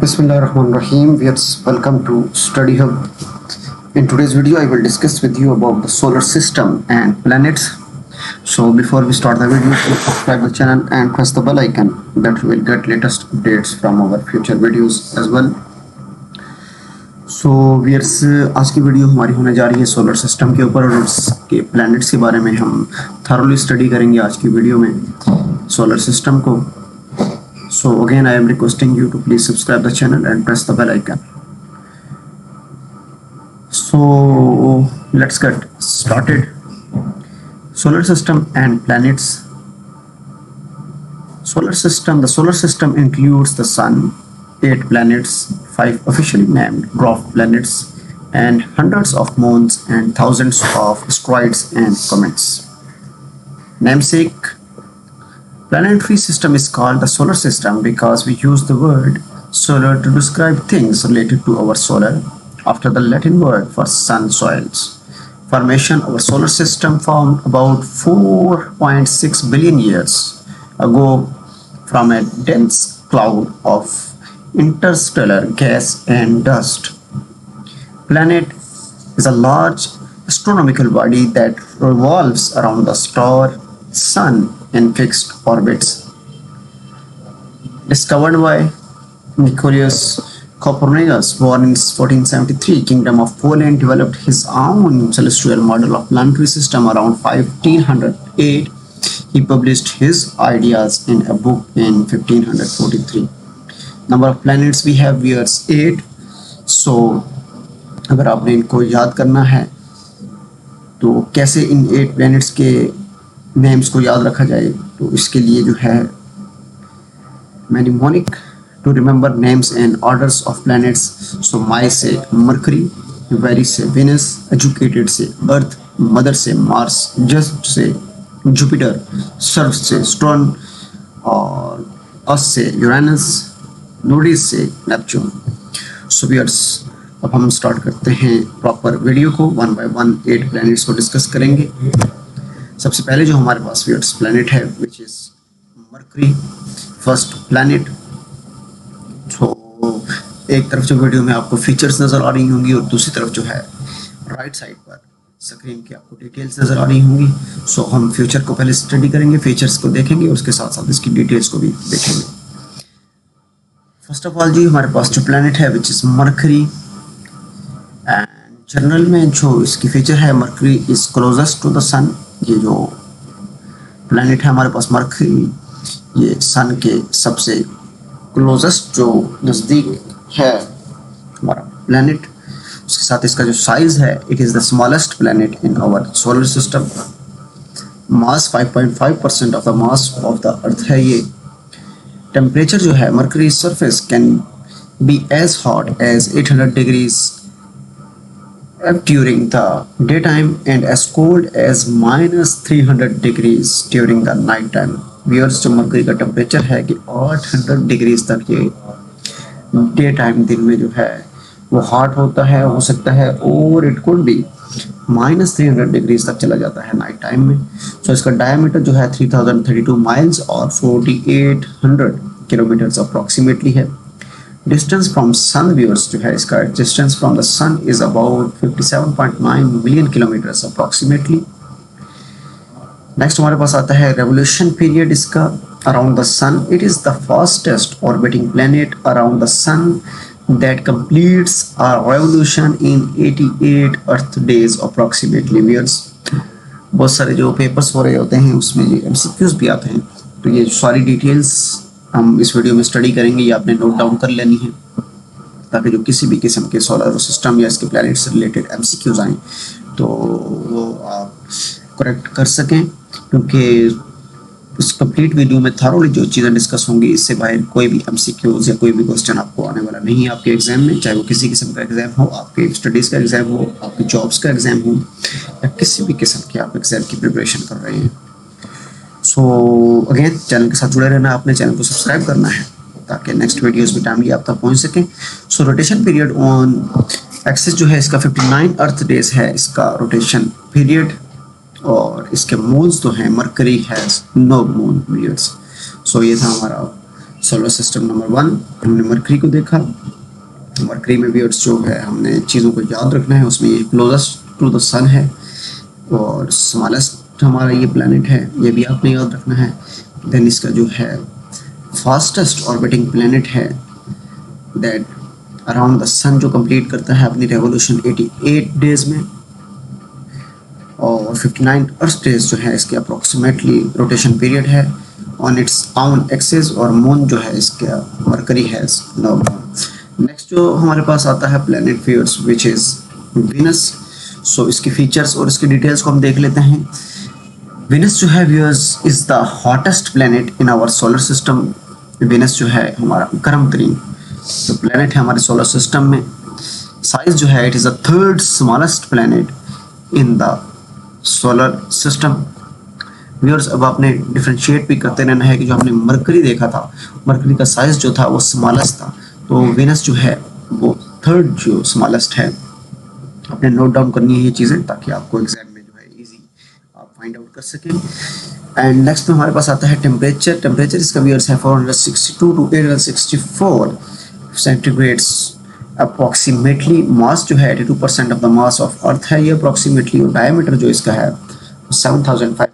Bismillahirrahmanirrahim. Welcome to Study Hub. In today's video, I will discuss with you about the solar system and planets. So before we start the video, please subscribe the channel and press the bell icon that you will get latest updates from our future videos as well. So viewers, आज की video हमारी होने जा रही है solar system के ऊपर और उसके प्लैनेट्स के बारे में हम थॉरली स्टडी करेंगे आज की वीडियो में सोलर सिस्टम को. So again, I am requesting you to please subscribe the channel and press the bell icon. So let's get started. Solar system and planets. The solar system includes the sun, 8 planets, 5 officially named dwarf planets, and hundreds of moons and thousands of asteroids and comets. Namesake. Planetary system is called the solar system because we use the word solar to describe things related to our solar, after the Latin word for sun, soils. Formation of our solar system formed about 4.6 billion years ago from a dense cloud of interstellar gas and dust. Planet is a large astronomical body that revolves around the star sun in fixed orbits. Discovered by Nicolaus Copernicus, born in 1473, Kingdom of Poland, developed his own celestial model of planetary system around 1508. He published his ideas in a book in 1543. Number of planets we have here is 8. So अगर आपने इनको याद करना है तो कैसे इन 8 planets के names को याद रखा जाए, तो इसके लिए जो है mnemonic to remember names and orders of planets. So my से मरकरी, वेरी से वेनस, एजुकेटेड से अर्थ, मदर से मार्स, जस्ट से जुपिटर, सर्व से स्टोन और अस से यूरेनस, नोडिस से नेपच्यून. सो व्यूअर्स, अब हम स्टार्ट करते हैं प्रॉपर वीडियो को. 1 by 1 8 प्लैनेट्स को डिस्कस करेंगे. सबसे पहले जो हमारे पास व्यूअर्स प्लैनेट है which is mercury, first planet. तो एक तरफ जो वीडियो में आपको फीचर्स नज़र आ रही होंगी और दूसरी तरफ जो है राइट साइड पर स्क्रीन की आपको डिटेल्स नज़र आ रही होंगी. सो हम फ्यूचर को पहले स्टडी करेंगे, फीचर्स को देखेंगे और उसके साथ साथ इसकी डिटेल्स को भी देखेंगे. फर्स्ट ऑफ ऑल जी हमारे पास जो प्लैनेट है which is Mercury, and general में जो इसकी फीचर है, Mercury is closest to the sun. ये जो प्लैनेट है हमारे पास मरकरी, ये सन के सबसे क्लोजेस्ट जो नज़दीक है हमारा प्लैनेट. उसके साथ इसका जो साइज है, it is the smallest planet in our solar system. Mass 5.5% of the mass of the earth है ये. टेम्परेचर जो है Mercury surface can be as hot as 800 degrees during the daytime and as cold as -300 degrees during the night time. Viewers, जो mercury का temperature है कि 800 degrees तक ये डे टाइम दिन में जो है वो हॉट होता है, हो सकता है, और इट कुड बी -300 डिग्रीज तक चला जाता है नाइट टाइम में. सो इसका डायमीटर जो है 3032 माइल्स और 4800 किलोमीटर्स अप्रॉक्सीमेटली है. डिस्टेंस फ्रॉम सन व्यूअर्स जो है, इसका distance from the sun is about 57.9 million kilometres approximately. Next हमारे पास आता है रेवोल्यूशन पीरियड इसका around the sun. It is the fastest orbiting planet around the sun that completes a revolution in 88 earth days approximately. Viewers, बहुत सारे जो papers हो रहे होते हैं उसमें ये एमसीक्यूज भी आते हैं, तो ये सारी डिटेल्स हम इस वीडियो में स्टडी करेंगे. ये आपने नोट डाउन कर लेनी है ताकि जो किसी भी किस्म के सोलर सिस्टम या इसके प्लैनेट से रिलेटेड एमसीक्यूज आएँ तो वो आप करेक्ट कर सकें, क्योंकि इस कंप्लीट वीडियो में थारोली जो चीज़ें डिस्कस होंगी इससे बाहर कोई भी एमसीक्यूज या कोई भी क्वेश्चन आपको आने वाला नहीं है आपके एग्जाम में. चाहे वो किसी किस्म का एग्जाम हो, आपके स्टडीज़ का एग्जाम हो, आपके जॉब्स का एग्जाम हो, या किसी भी किस्म के आप एग्जाम की प्रिपरेशन कर रहे हैं. सो अगेन, चैनल के साथ जुड़े रहना, आपने चैनल को सब्सक्राइब करना है ताकि नेक्स्ट वीडियोस भी टाइमली आप तक पहुंच सकें. सो रोटेशन पीरियड ऑन एक्सिस जो है इसका 59 अर्थ डेज है इसका रोटेशन पीरियड. और इसके मून्स तो हैं, Mercury has no moon viewers. So ये था हमारा सोलर सिस्टम नंबर 1 हमने मरकरी को देखा। मरकरी में व्यूअर्स जो है हमने चीज़ों को याद रखना है, उसमें ये क्लोजेस्ट टू द सन है और स्मॉलेस्ट हमारा ये प्लैनेट है, ये भी आपने याद रखना है। देन इसका जो है फास्टेस्ट ऑर्बिटिंग प्लैनेट है दैट अराउंड द सन जो कंप्लीट करता है अपनी रेवोल्यूशन 88 डेज में, और 59 अर्थ डेज जो है इसके अप्रोक्सीमेटली रोटेशन पीरियड है ऑन इट्स ओन एक्सिस, और मून जो है इसका मरकरी है नो मून। नेक्स्ट जो हमारे पास आता है planet viewers which is Venus. So इसके फीचर्स और इसके डिटेल्स को हम देख लेते हैं। वीनस जो है viewers is the hottest planet in our solar system. Venus जो है हमारा गर्म तरीन जो प्लैनेट है हमारे सोलर सिस्टम में। साइज जो है it is the third smallest planet in the solar system. Viewers अब आपने डिफ्रेंशिएट भी करते रहना है कि जो हमने मरकरी देखा था, मरकरी का साइज जो था वो स्मॉलेस्ट था, तो वीनस जो है वो थर्ड जो स्मॉलेस्ट है। आपने नोट डाउन करनी है ये चीज़ें ताकि आपको एग्जाम में जो है इजी आप फाइंड आउट कर सकें। एंड नेक्स्ट में हमारे पास आता है टेम्परेचर। टेम्परेचर इसका व्यूअर्स है 462 to 864 सेंटीग्रेड्स अप्रॉक्सीमेटली। मास जो है 82% of the mass of earth है ये अप्रॉक्सीमेटली, और डायमीटर जो इसका है 7521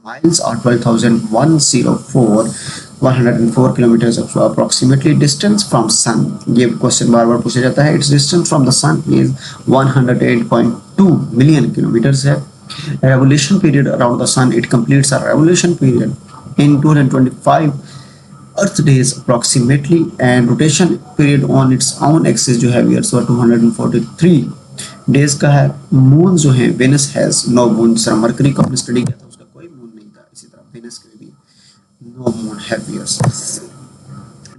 माइल्स और 124 kilometres of approximately. Distance from sun, ये क्वेश्चन बार बार पूछा जाता है। It's distance from the sun is 108.2 million kilometres है। Revolution period around the sun, it completes a revolution period in 225 earth days approximately, and rotation period on its own axis जो है viewers 243 days का है। Moon जो है Venus has no moon. Sir Mercury को हमने study किया था, उसका कोई मून नहीं था, इसी तरह वेनस के भी नो मून है व्यूअर्स।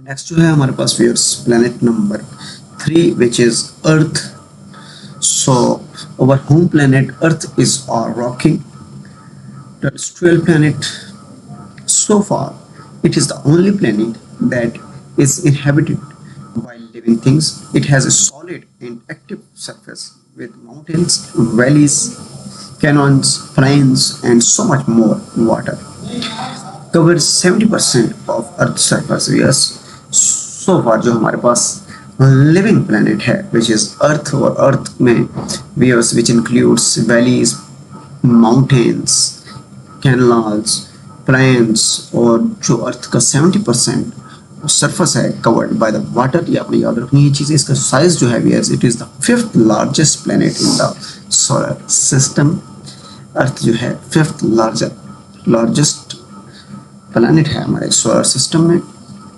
नेक्स्ट जो है हमारे पास viewers planet number 3 which is Earth. So our home planet Earth is our rocky terrestrial planet. So far, it is the only planet that is inhabited by living things. It has a solid and active surface with mountains, valleys, canyons, plains, and so much more water. Covers 70% of Earth's surface. Yes, so far जो हमारे पास living planet है which is अर्थ, और earth में viewers which includes valleys, mountains, canals, plains, और जो अर्थ का 70% surface है covered by the water. ये आपने याद रखनी है चीज़ें। इसका साइज जो है viewers it is the 5th largest planet in the solar system. Earth जो है 5th लार्जेस्ट प्लैनेट है हमारे सोलर सिस्टम में।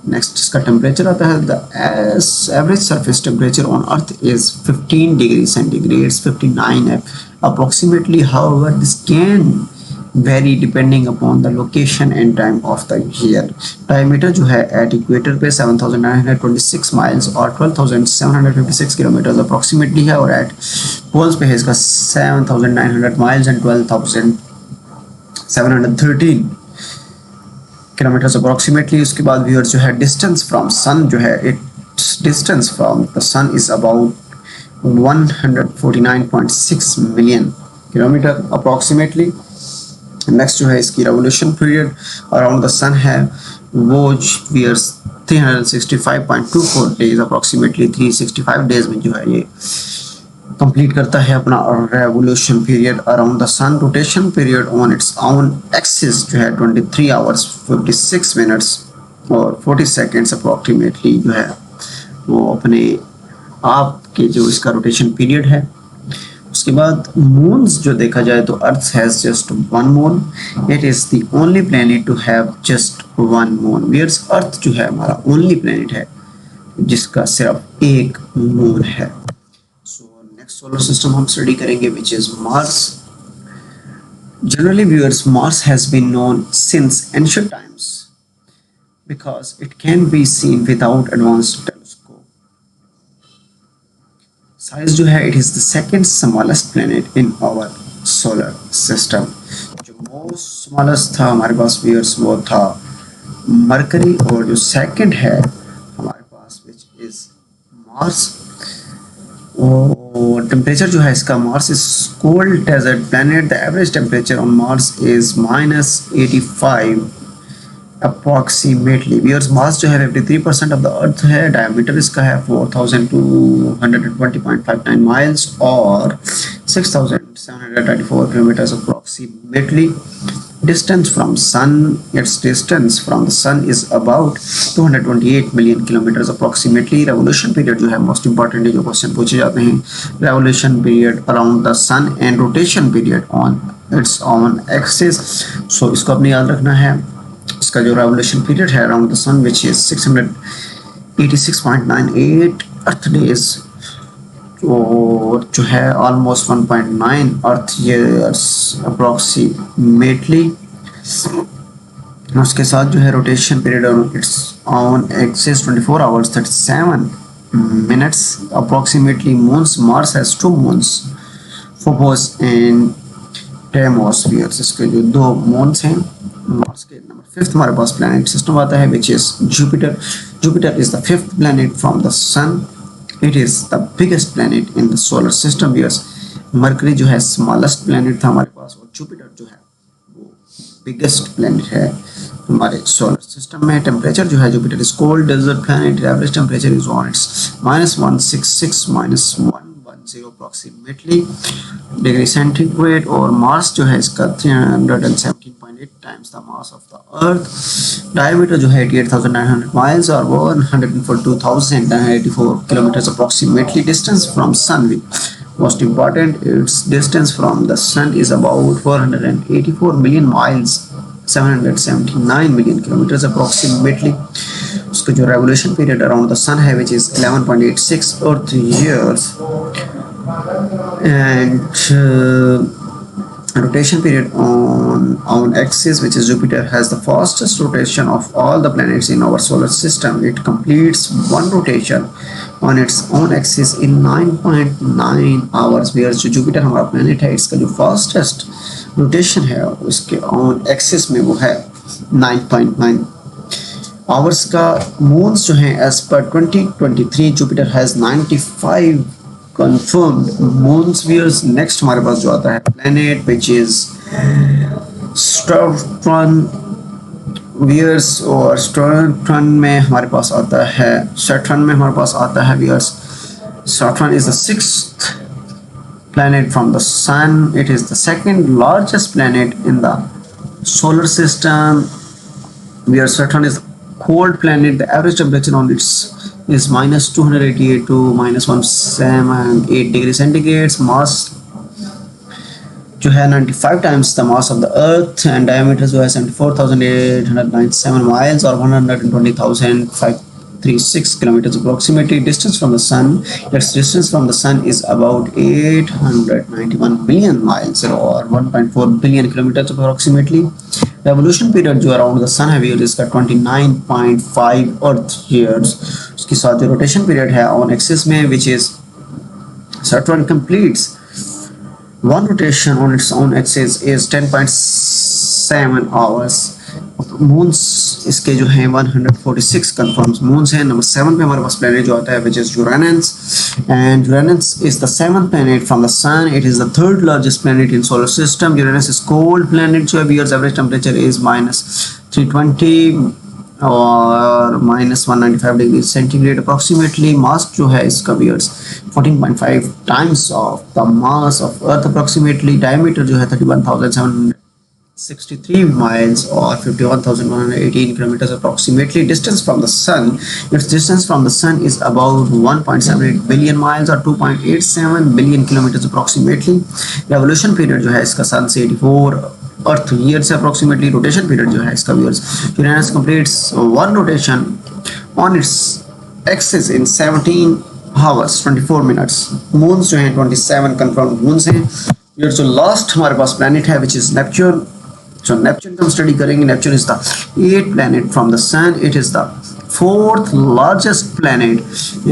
नेक्स्ट इसका टेम्परेचर आता है। The average surface temperature on Earth is 15 degree centigrade 59 approximately. However this can very depending upon the location and time of the year. Diameter जो है at equator पे 7926 miles और 12756 kilometre approximately है, और eight poles पे है इसका 7900 miles and 12713 kilometres approximately. उसके बाद व्यूअर्स जो है डिस्टेंस फ्रॉम सन जो है it's distance from the sun is about 149.6 million kilometre approximately. Next जो है इसकी revolution period around the sun है वो व्यूअर्स 365.24 डेज अप्रोक्सीमेटली 365 डेज में जो है ये कंप्लीट करता है अपना revolution period around the sun. Rotation period on its own axis जो है 23 आवर्स 56 मिनट्स और 40 सेकेंड्स अप्रॉक्सीमेटली जो है वो अपने आप के जो इसका रोटेशन पीरियड है। उसके बाद मून्स जो देखा जाए तो Earth has just one moon. It is the only planet to have just one moon. Viewers Earth जो है हमारा ओनली प्लैनेट है जिसका सिर्फ एक मून है। नेक्स्ट सोलर सिस्टम हम स्टडी करेंगे which is Mars. Generally viewers Mars has been known since ancient times because it can be seen without advanced telescope. Size जो है it is the second smallest planet in our solar system. जो most smallest था हमारे पास viewers वो था mercury, और जो सेकंड है हमारे पास विच इज मार्स। और टेम्परेचर जो है इसका Mars is cold desert planet. The average temperature on Mars is -85 approximately viewers mass जो है 53% ऑफ द अर्थ है, डायमीटर इसका है 4220.59 माइल्स और 6734 kilometre approximately. Distance from sun, its distance from the sun is about 228 million kilometers approximately. Revolution period जो है most important है, जो क्वेश्चन पूछे जाते हैं. Revolution period around the sun and rotation period on its own axis. So इसको अपने याद रखना है. इसका जो revolution period है around the sun which is 686.98 earth days और जो है ऑलमोस्ट 1.9 अर्थ ईयर्स अप्रॉक्सीमेटली. उसके साथ जो है rotation period on its on axis 24 hours 37 minutes approximately. Moons Mars has 2 moons Phobos and डेमोस्फियर्स. इसके जो 2 मून्स हैं. मार्स के नंबर 5th हमारे पास प्लैनेट सिस्टम आता है which is Jupiter. Jupiter is the 5th planet from the sun. It is the biggest planet in the solar system. Yes, mercury जो है स्मॉलेस्ट प्लैनेट था हमारे पास और जुपिटर जो है वो बिगेस्ट प्लैनेट है हमारे सोलर सिस्टम में. टेम्परेचर जो है Jupiter is cold desert planet. Average temperature is on its -166 -110 approximately degree centigrade. और मार्स जो है इसका 317.8 times the mass of the earth. Diameter जो है 88,900 माइल्स और 142,984 kilometre approximately. Distance from sun most important, its distance from the sun is about 484 million miles, 779 million kilometers approximately. उसका जो revolution period around the sun है which is 11.86 earth years and rotation period on axis which is Jupiter has the fastest rotation of all the planets in our solar system. It completes one rotation on its own axis in 9.9 hours. Whereas जो Jupiter हमारा planet है इसका जो fastest rotation है उसके on axis में वो है 9.9 hours का. Moons जो हैं as per 2023 Jupiter has 95 confirmed moons. Whereas next हमारे पास जो आता है planet which is Saturn. Whereas और Saturn में हमारे पास आता है Whereas Saturn is the 6th planet from the sun. It is the second largest planet in the solar system. Whereas Saturn is cold planet. The average temperature on its is -288 to -178 degrees centigrade. Mass जो है 95 times the mass of the earth and diameter जो है 74,897 miles or 120,536 kilometers approximately. Distance from the sun, its distance from the sun is about 891 million miles or 1.4 billion kilometers approximately. Revolution period जो around the sun है इसका 29.5 earth years. उसके साथ rotation period है on axis में which is Saturn completes one rotation on its own axis is 10.7 hours. Moons इसके जो हैं 146 confirmed moons हैं. नंबर 7 पे हमारे पास planet जो आता है which is Uranus and Uranus is the 7th planet from the sun. It is the 3rd largest planet in solar system. Uranus is cold planet जो है Earth's average temperature is -320 और -195 degrees centigrade approximately. Mass जो है इसका Earth's 14.5 times of the mass of Earth approximately. Diameter जो है 31,763 miles or 51,118 kilometers approximately. Distance from the sun, its distance from the sun is about 1.78 billion miles or 2.87 billion kilometers approximately. Revolution period जो है इसका sun से 84 earth years approximately. Rotation period जो है इसका years. Uranus completes one rotation on its axis in 17 hours 24 minutes. Moons जो हैं 27 confirmed moons हैं. ये जो last हमारे पास planet है which is Neptune. So Neptune का हम स्टडी करेंगे. Neptune is the 8th planet from the sun. It is the 4th largest planet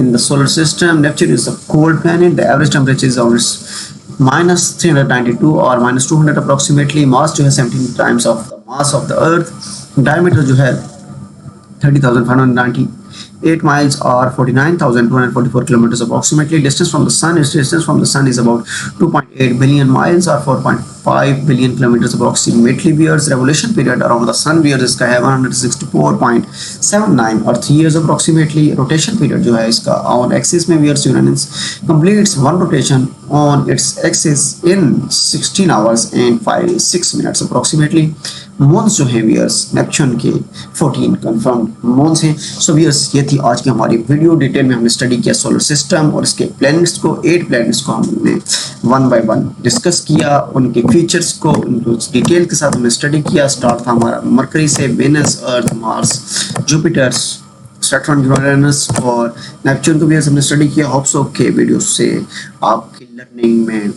in the solar system. Neptune is a cold planet. The average temperature is on its -392 or -200 approximately. Mass जो है 17 times of the mass of the Earth. Diameter जो है 30,590 8 miles or 49,244 kilometers approximately. Distance from the sun is about 2.8 billion miles or 4.5 billion kilometers approximately. Viewers revolution period around the sun viewers इसका है 164.79 और 3 years approximately. Rotation period जो है इसका on axis में viewers Uranus completes one rotation on its axis in 16 hours and 6 minutes approximately. मोन्स जो है viewers Neptune के 14 कंफर्म्ड मोन्स हैं. सो व्यूअर्स ये थी आज की हमारी वीडियो. डिटेल में हमने स्टडी किया सोलर सिस्टम और इसके प्लैनेट्स को. 8 प्लैनेट्स को हमने वन बाय वन डिस्कस किया, उनके फीचर्स को उनको डिटेल के साथ हमने स्टडी किया. स्टार्ट था हमारा मरकरी से, वेनस, अर्थ, मार्स, जुपिटर, सैटर्न, यूरेनस और नेपच्यून को भी हमने स्टडी किया. होप सो के वीडियो से आपकी लर्निंग में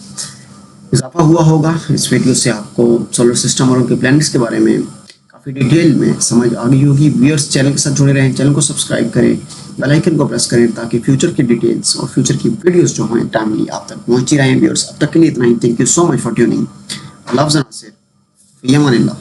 इजाफा हुआ होगा. इस वीडियो से आपको सोलर सिस्टम और उनके प्लैनेट्स के बारे में काफ़ी डिटेल में समझ आ गई होगी. व्यूअर्स चैनल के साथ जुड़े रहें, चैनल को सब्सक्राइब करें, बेल आइकन को प्रेस करें ताकि फ्यूचर की डिटेल्स और फ्यूचर की वीडियोस जो हैं टाइमली आप तक पहुंचती रहें. व्यूअर्स अब तक के लिए इतना ही. Thank you so much for tuning. Loves and Nasir, फी अमानिल्लाह.